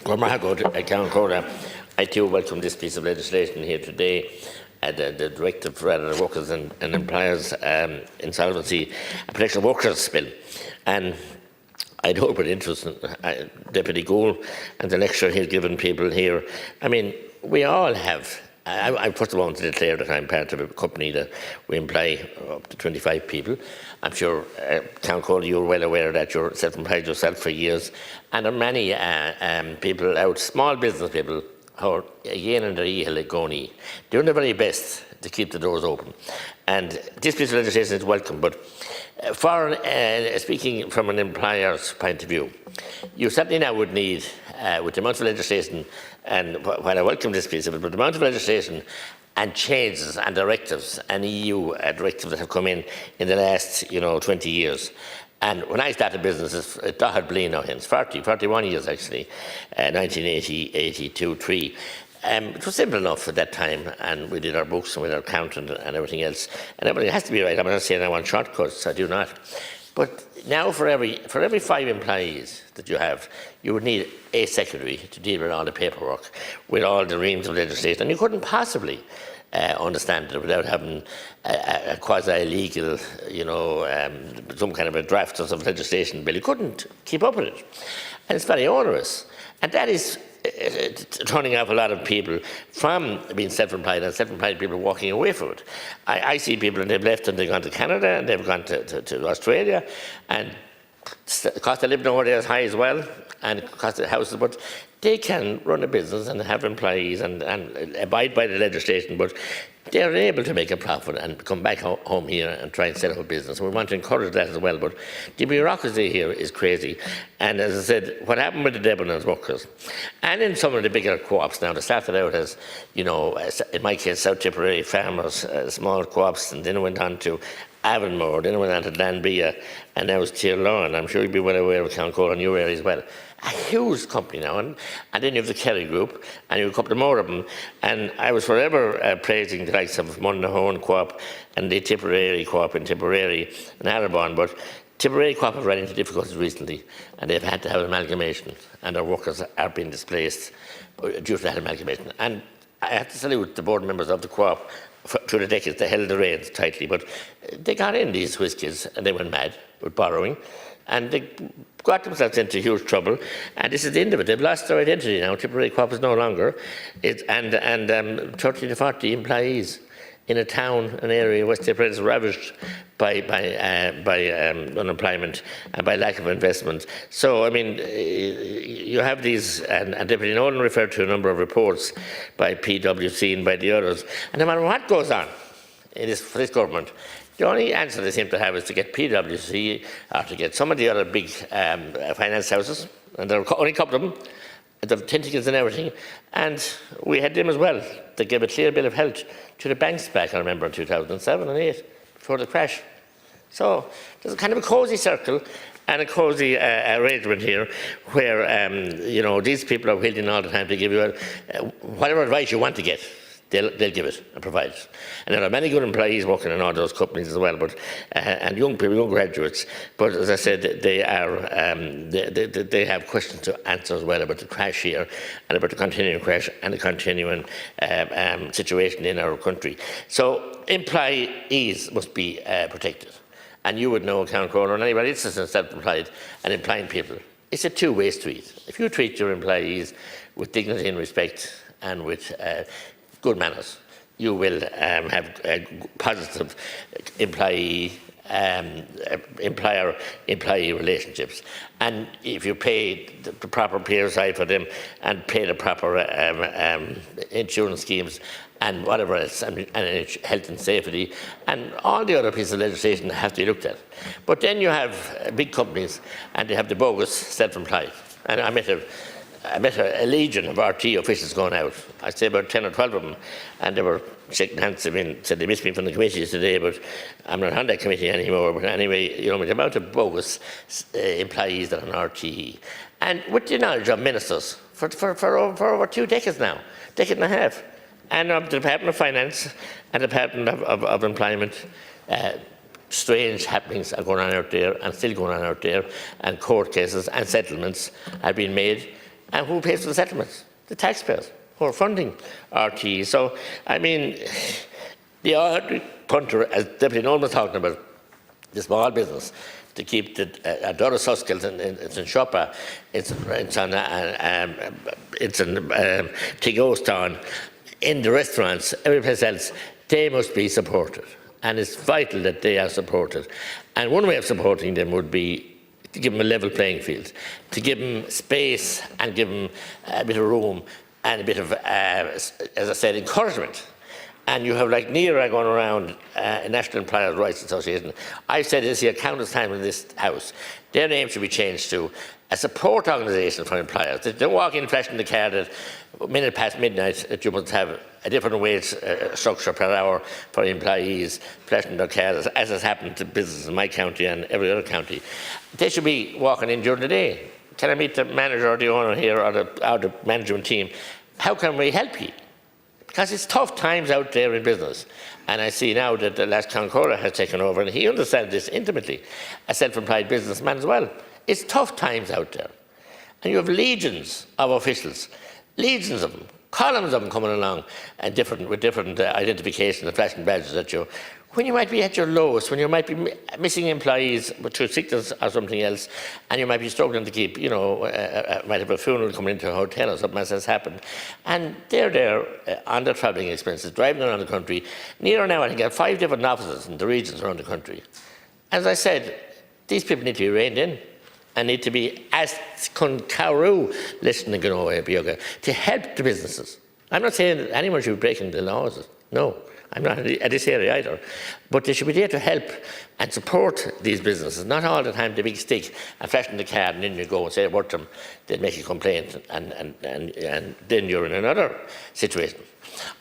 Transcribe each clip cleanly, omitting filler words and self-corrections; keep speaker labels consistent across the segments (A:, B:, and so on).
A: I too welcome this piece of legislation here today, the Directive for Workers and Employers Insolvency and Protection of Workers Bill. And I'd hope with interest in Deputy Gould and the lecture he's given people here. I mean, we all have. I first of all want to declare that I'm part of a company that we employ up to 25 people. I'm sure, Count Cody, you're well aware that you're self-employed yourself for years. And there are many people out, small business people, who are again in their e-hill going doing their very best to keep the doors open. And this piece of legislation is welcome, but for speaking from an employer's point of view, you certainly now would need, with the amount of legislation, and while I welcome this piece of it, but the amount of legislation and changes and directives and EU directives that have come in the last 20 years. And when I started business, it had been now hence 41 years actually, 1980, 82, 3. It was simple enough at that time, and we did our books and we did our accountant and everything else. And everything has to be right. I'm not saying I want shortcuts, I do not. But now for every 5 employees that you have, you would need a secretary to deal with all the paperwork, with all the reams of legislation. And you couldn't possibly understand it without having a quasi-legal, some kind of a draft of legislation bill. You couldn't keep up with it. And it's very onerous. And that is turning off a lot of people from being self-employed, and self-employed people walking away from it. I see people, and they've left and they've gone to Canada and they've gone to Australia, and the cost of living over there is high as well, and the cost of houses, but they can run a business and have employees and abide by the legislation, but they're able to make a profit and come back home here and try and set up a business. We want to encourage that as well, but the bureaucracy here is crazy. And as I said, what happened with the Debenhams workers, and in some of the bigger co-ops now, they started out as, in my case, South Tipperary farmers, small co-ops, and then it went on to Avonmore, then it went on to Glanbia, and now it's Tirlawn. I'm sure you'll be well aware of Count Cole in your area as well. A huge company now, and then you have the Kerry Group, and you have a couple more of them. And I was forever praising the likes of Monaghan Co-op and the Tipperary Co-op in Tipperary and Arabon, but Tipperary Co-op have run into difficulties recently, and they've had to have an amalgamation, and their workers are being displaced due to that amalgamation. And I have to salute the board members of the Co-op. Through the decades, they held the reins tightly, but they got in these whiskies and they went mad with borrowing, and they got themselves into huge trouble. And this is the end of it. They've lost their identity now. Tipperary Co-op is no longer, and 30 to 40 employees in a town, an area, West Tipperary is ravaged by unemployment and by lack of investment. So, I mean, you have these, and Deputy Nolan referred to a number of reports by PwC and by the others, and no matter what goes on for this government, the only answer they seem to have is to get PwC or to get some of the other big finance houses, and there are only a couple of them, the tentacles and everything, and we had them as well. They gave a clear bill of health to the banks back, I remember, in 2007 and 8, before the crash. So there's a kind of a cosy circle and a cosy arrangement here where, these people are willing all the time to give you whatever advice you want to get. They'll give it and provide it. And there are many good employees working in all those companies as well, but and young people, young graduates. But as I said, they have questions to answer as well about the crash here and about the continuing crash and the continuing situation in our country. So employees must be protected. And you would know, Count Cronin, and anybody else is self-employed and employing people. It's a two-way street. If you treat your employees with dignity and respect and with good manners, you will have positive employee-employee relationships. And if you pay the proper PSI for them and pay the proper insurance schemes and whatever else, and health and safety, and all the other pieces of legislation have to be looked at. But then you have big companies, and they have the bogus self-employed. And I met a legion of RT officials going out. I'd say about 10 or 12 of them, and they were shaking hands. Said they missed me from the committee today, but I'm not on that committee anymore. But anyway, the amount of bogus employees that are on RTE, and with the knowledge of ministers for over 2 decades now, decade and a half, and of the Department of Finance and the Department of Employment. Strange happenings are going on out there and still going on out there, and court cases and settlements have been made And who pays for the settlements? The taxpayers who are funding RT. So, I mean, the odd punter, as Deputy Nolan was talking about, the small business, to keep the Dora Suskills, it's in Shoppa, it's in Tigostown, in the restaurants, every place else, they must be supported. And it's vital that they are supported. And one way of supporting them would be to give them a level playing field, to give them space and give them a bit of room and a bit of, as I said, encouragement. And you have like NERA going around, National Employers' Rights Association. I've said this here countless times in this House. Their name should be changed to a support organisation for employers. They don't walk in flashing the card at minute past midnight that you must have a different wage structure per hour for employees, flashing their cards, as has happened to businesses in my county and every other county. They should be walking in during the day. Can I meet the manager or the owner here or the management team? How can we help you? Because it's tough times out there in business. And I see now that the last Concora has taken over, and he understands this intimately, a self-employed businessman as well. It's tough times out there. And you have legions of officials, legions of them, columns of them coming along and with different identifications and flashing badges at you. When you might be at your lowest, when you might be missing employees through sickness or something else, and you might be struggling to keep, you know, might have a funeral coming into a hotel or something else has happened. And they're there on their travelling expenses, driving around the country. Near now, I think, have 5 different offices in the regions around the country. As I said, these people need to be reined in and need to be asked listening to help the businesses. I'm not saying that anyone should be breaking the laws. No. I'm not at this area either. But they should be there to help and support these businesses, not all the time the big stick and flashing the card and then you go and say a word to them, they'll make a complaint and then you're in another situation.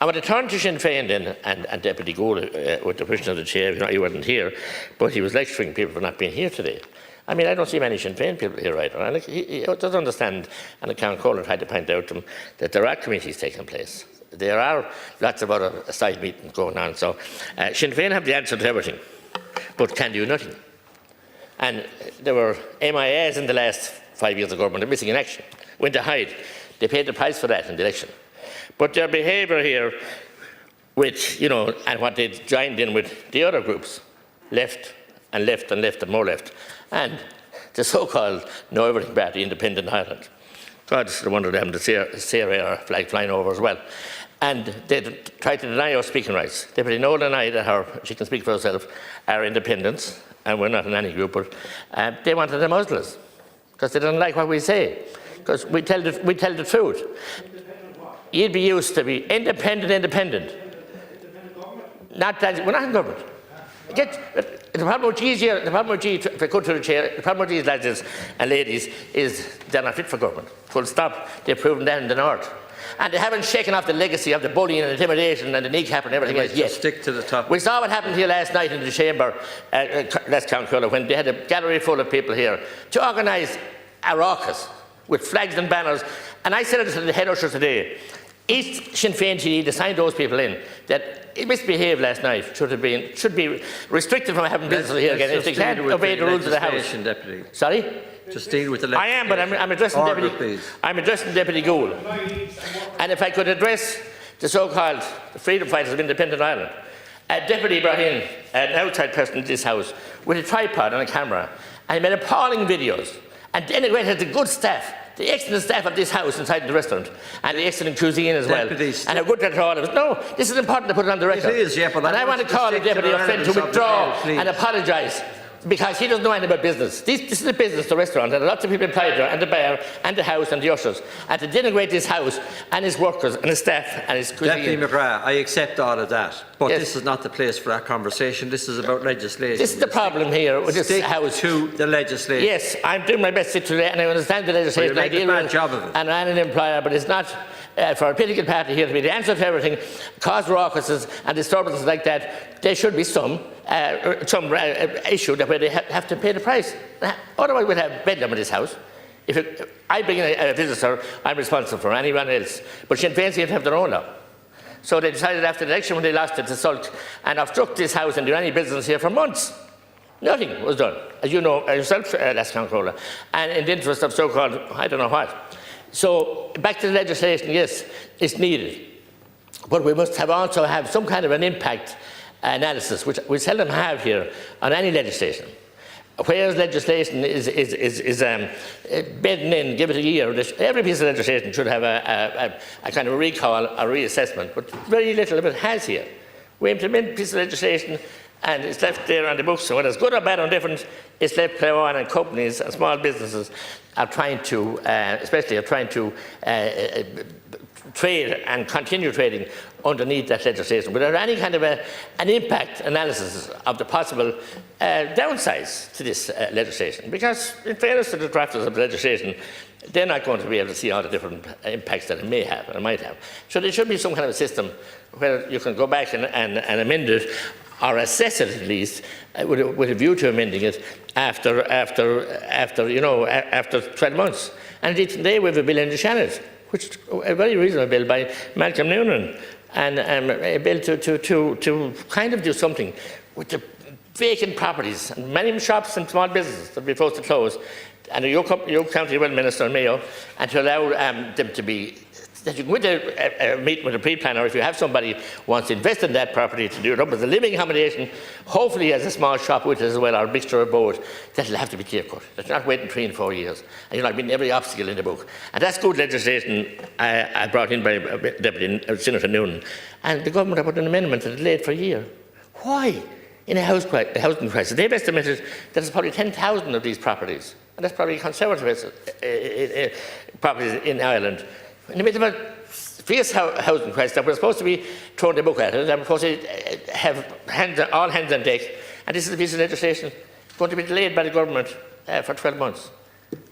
A: I want to turn to Sinn Féin then and Deputy Gould with the permission of the chair. You know, he wasn't here, but he was lecturing people for not being here today. I mean, I don't see many Sinn Féin people here either. And he does understand, and the Count Colin tried to point out to him, that there are committees taking place. There are lots of other side meetings going on. So Sinn Féin have the answer to everything, but can do nothing. And there were MIAs in the last 5 years of government, they're missing in action, went to hide. They paid the price for that in the election. But their behaviour here with, you know, and what they joined in with the other groups, left and left and left and more left, and the so-called Know Everything Party, Independent Ireland. God's the wonder of them, the Sarah flag flying over as well. And they tried to deny our speaking rights. Deputy Nolan and I, that she can speak for herself, are independents, and we're not in any group, but they wanted them Muslims, because they don't like what we say, because we tell the truth. You'd be used to be independent. Not that, we're not in government. The problem with G's here, the problem with G, if I go to the chair, the problem with these lads and ladies is they're not fit for government. Full stop. They've proven that in the north. And they haven't shaken off the legacy of the bullying and intimidation and the kneecap and everything else yet.
B: Stick to the topic.
A: We saw what happened here last night in the chamber, last Council, when they had a gallery full of people here to organise a raucous with flags and banners. And I said it to the head usher today. Each Sinn Féin TD to sign those people in that it misbehaved last night should be restricted from having business here again if they can't obey the rules of the House.
B: Deputy.
A: Sorry?
B: Just deal with the
A: legislation. I am, but I'm addressing Deputy Gould. And if I could address the so-called freedom fighters of independent Ireland, a deputy brought in an outside person in this House with a tripod and a camera, and he made appalling videos and denigrated the good staff, the excellent staff of this House inside the restaurant, and the excellent cuisine as well. And how good that all of us. No, this is important to put it on the record.
B: It is, yeah, but
A: and I want to call the deputy a friend to withdraw and apologise, because he doesn't know anything about business. This is a business, the restaurant, and lots of people employed there, and the bar, and the house, and the ushers. And to denigrate this house, and his workers, and his staff, and his cuisine.
B: Deputy McGrath, I accept all of that, but yes, this is not the place for that conversation. This is about legislation.
A: This is the problem here with this house.
B: To the legislation.
A: Yes, I'm doing my best today, and I understand the legislation.
B: I deal with job of it.
A: And I'm an employer, but it's not for a political party here to be the answer to everything, cause raucuses and disturbances like that. There should be some issue that where they have to pay the price. Otherwise, we'd have bedlam in this House. If I bring in a visitor, I'm responsible for anyone else. But Sinn Féin seem to have their own law. So they decided after the election, when they lost it, to sulk and obstruct this House and do any business here for months. Nothing was done, as you know yourself, last Controller, and in the interest of so-called, I don't know what. So back to the legislation, yes, it's needed. But we must also have some kind of an impact analysis, which we seldom have here on any legislation. Whereas legislation is bedding in, give it a year, every piece of legislation should have a kind of recall, a reassessment, but very little of it has here. We implement a piece of legislation and it's left there on the books, and whether it's good or bad or different, it's left play on, and companies and small businesses are trying to, trade and continue trading underneath that legislation without any kind of an impact analysis of the possible downsides to this legislation. Because in fairness to the drafters of the legislation, they're not going to be able to see all the different impacts that it may have or might have. So there should be some kind of a system where you can go back and amend it, or assess it at least, with a view to amending it after 12 months. And indeed today we have a bill in the Senate, which is a very reasonable bill by Malcolm Noonan, and a bill to kind of do something with the vacant properties and many shops and small businesses that will be forced to close, and the York County Well Minister and Mayo, and to allow them to be, that you can go into a meeting with a pre-planner if you have somebody who wants to invest in that property to do it up as a living accommodation, hopefully as a small shop with it as well, or a mixture of both. That'll have to be clear-cut. That's not waiting 3 and 4 years. And you're not meeting every obstacle in the book. And that's good legislation I brought in by Deputy Senator Noonan. And the government have put an amendment that delayed for a year. Why? In a housing crisis. They've estimated that there's probably 10,000 of these properties. And that's probably conservative properties in Ireland. In the midst of a fierce housing crisis that we're supposed to be throwing the book at it, and we're supposed to have all hands on deck, and this is a piece of legislation going to be delayed by the government for 12 months.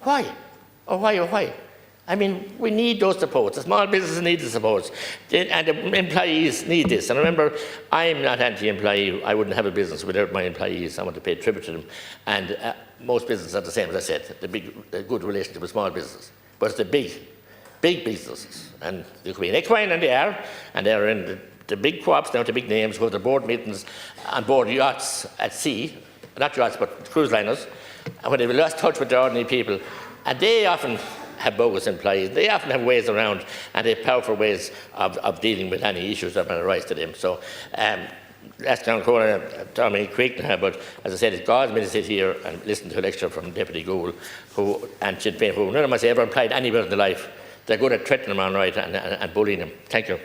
A: Why? Or why or why? I mean, we need those supports. The small businesses need the supports, and the employees need this. And remember, I'm not anti-employee. I wouldn't have a business without my employees. I want to pay tribute to them. And most businesses are the same, as I said, the good relationship with small businesses. But it's the big businesses, and there could be an equine, and they're in the big co-ops now, the big names, who have the board meetings on board yachts at sea, not yachts but cruise liners, and when they've lost touch with the ordinary people, and they often have bogus employees, they often have ways around, and they have powerful ways of dealing with any issues that might arise to them. So that's down corner, Tommy Creek now, but as I said, it's God's me to sit here and listen to a lecture from Deputy Gould, and Sinn Féin, who none of us ever applied anywhere in their life. They're good at threatening them on right and bullying them. Thank you.